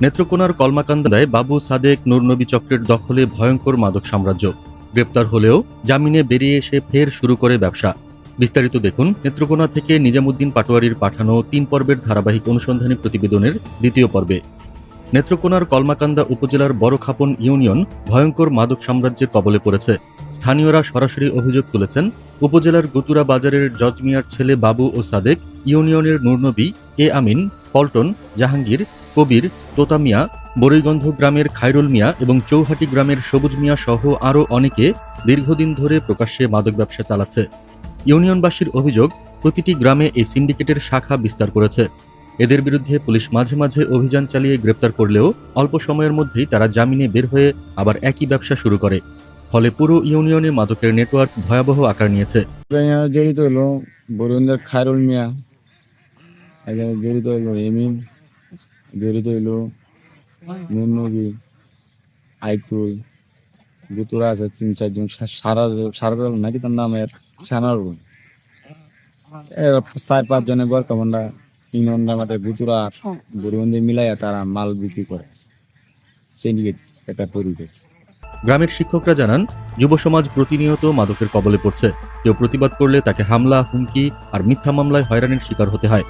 নেত্রকোনার কলমাকান্দায় বাবু সাদেক নূরনবী চক্রের দখলে ভয়ঙ্কর মাদক সাম্রাজ্য। গ্রেপ্তার হলেও জামিনে বেরিয়ে এসে ফের শুরু করে ব্যবসা। বিস্তারিত দেখুন নেত্রকোনা থেকে নিজামুদ্দিন পাটোয়ারির পাঠানো ৩ পর্বের ধারাবাহিক অনুসন্ধানী প্রতিবেদনের দ্বিতীয় পর্বে। নেত্রকোনার কলমাকান্দা উপজেলার বড়খাপন ইউনিয়ন ভয়ঙ্কর মাদক সাম্রাজ্যের কবলে পড়েছে। স্থানীয়রা সরাসরি অভিযোগ তুলেছেন, উপজেলার গুতুরা বাজারের জজ মিয়ার ছেলে বাবু ও সাদেক, ইউনিয়নের নূরনবী, এ আমিন, পল্টন, জাহাঙ্গীর, কবির, তোতা মিয়া, বরৈগন্ধ গ্রামের খায়রুল মিয়া এবং চৌহাটি গ্রামের সবুজ মিয়া সহ আরও অনেকে দীর্ঘদিন ধরে প্রকাশ্যে মাদক ব্যবসা চালাচ্ছে। ইউনিয়নবাসীর অভিযোগ, প্রতিটি গ্রামে এই সিন্ডিকেটের শাখা বিস্তার করেছে। এদের বিরুদ্ধে পুলিশ মাঝে মাঝে অভিযান চালিয়ে গ্রেপ্তার করলেও অল্প সময়ের মধ্যেই তারা জামিনে বের হয়ে আবার একই ব্যবসা শুরু করে। ফলে পুরো ইউনিয়নে মাদকের নেটওয়ার্ক ভয়াবহ আকার নিয়েছে। জড়িত হলো বরুণদের খায়রুল মিয়া, এখানে জড়িত হলো এমিন, জড়িত হলো নূরনবী, আইতুল, গুতুরা আছে ৩-৪ জন, সারা নাকি তার নামের সানার ৪-৫ জনের বরকামন্ডা ইউনিয়ন আমাদের গুতুরা আর বরুণদের মিলাইয়া তারা মাল বিক্রি করে। সিন্ডিকেট একটা পরিবেশ। গ্রামের শিক্ষকরা জানান, যুব সমাজ প্রতিনিয়ত মাদকের কবলে পড়ছে। কেউ প্রতিবাদ করলে তাকে হামলা, হুমকি আর মিথ্যা মামলায় হয়রানির শিকার হতে হয়।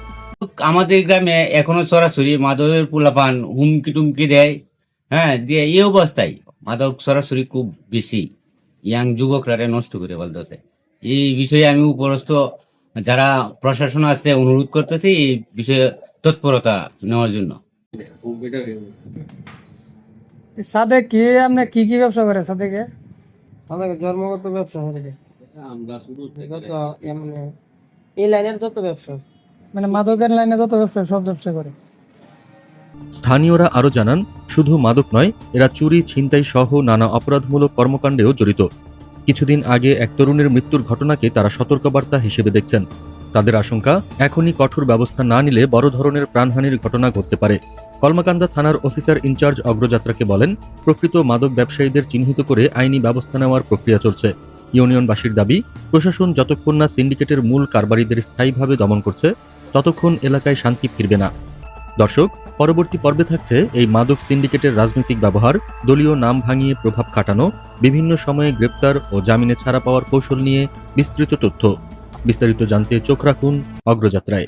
আমাদের গ্রামে এখনো সরাসরি মাদকের পোলাপান হুমকি টুমকি দেয়, দিয়ে এই অবস্থায় মাদক সরাসরি খুব বেশি ইয়াং যুবকরা নষ্ট করে বলতেছে। এই বিষয়ে আমি উপরস্থ যারা প্রশাসন আছে অনুরোধ করতেছি এই বিষয়ে তৎপরতা নেওয়ার জন্য। সাদেক কি আপনি কি ব্যবসা করে? সাদেকে জন্মগত ব্যবসা এই লাইনের যত ব্যবসা, মানে মাদকের লাইনে যত ব্যবসা সব ব্যবসা করে। স্থানীয়রা আরও জানান, শুধু মাদক নয়, এরা চুরি, ছিনতাই সহ নানা অপরাধমূলক কর্মকাণ্ডেও জড়িত। কিছুদিন আগে এক তরুণের মৃত্যুর ঘটনাকে তারা সতর্কবার্তা হিসেবে দেখছেন। তাদের আশঙ্কা, এখনই কঠোর ব্যবস্থা না নিলে বড় ধরনের প্রাণহানির ঘটনা ঘটতে পারে। কলমাকান্দা থানার অফিসার ইনচার্জ অগ্রযাত্রাকে বলেন, প্রকৃত মাদক ব্যবসায়ীদের চিহ্নিত করে আইনি ব্যবস্থা নেওয়ার প্রক্রিয়া চলছে। ইউনিয়নবাসীর দাবি, প্রশাসন যতক্ষণ না সিন্ডিকেটের মূল কারবারিদের স্থায়ীভাবে দমন করছে ততক্ষণ এলাকায় শান্তি ফিরবে না। দর্শক, পরবর্তী পর্বে থাকছে এই মাদক সিন্ডিকেটের রাজনৈতিক ব্যবহার, দলীয় নাম ভাঙিয়ে প্রভাব খাটানো, বিভিন্ন সময়ে গ্রেপ্তার ও জামিনে ছাড়া পাওয়ার কৌশল নিয়ে বিস্তৃত তথ্য। বিস্তারিত জানতে চোখ রাখুন অগ্রযাত্রায়।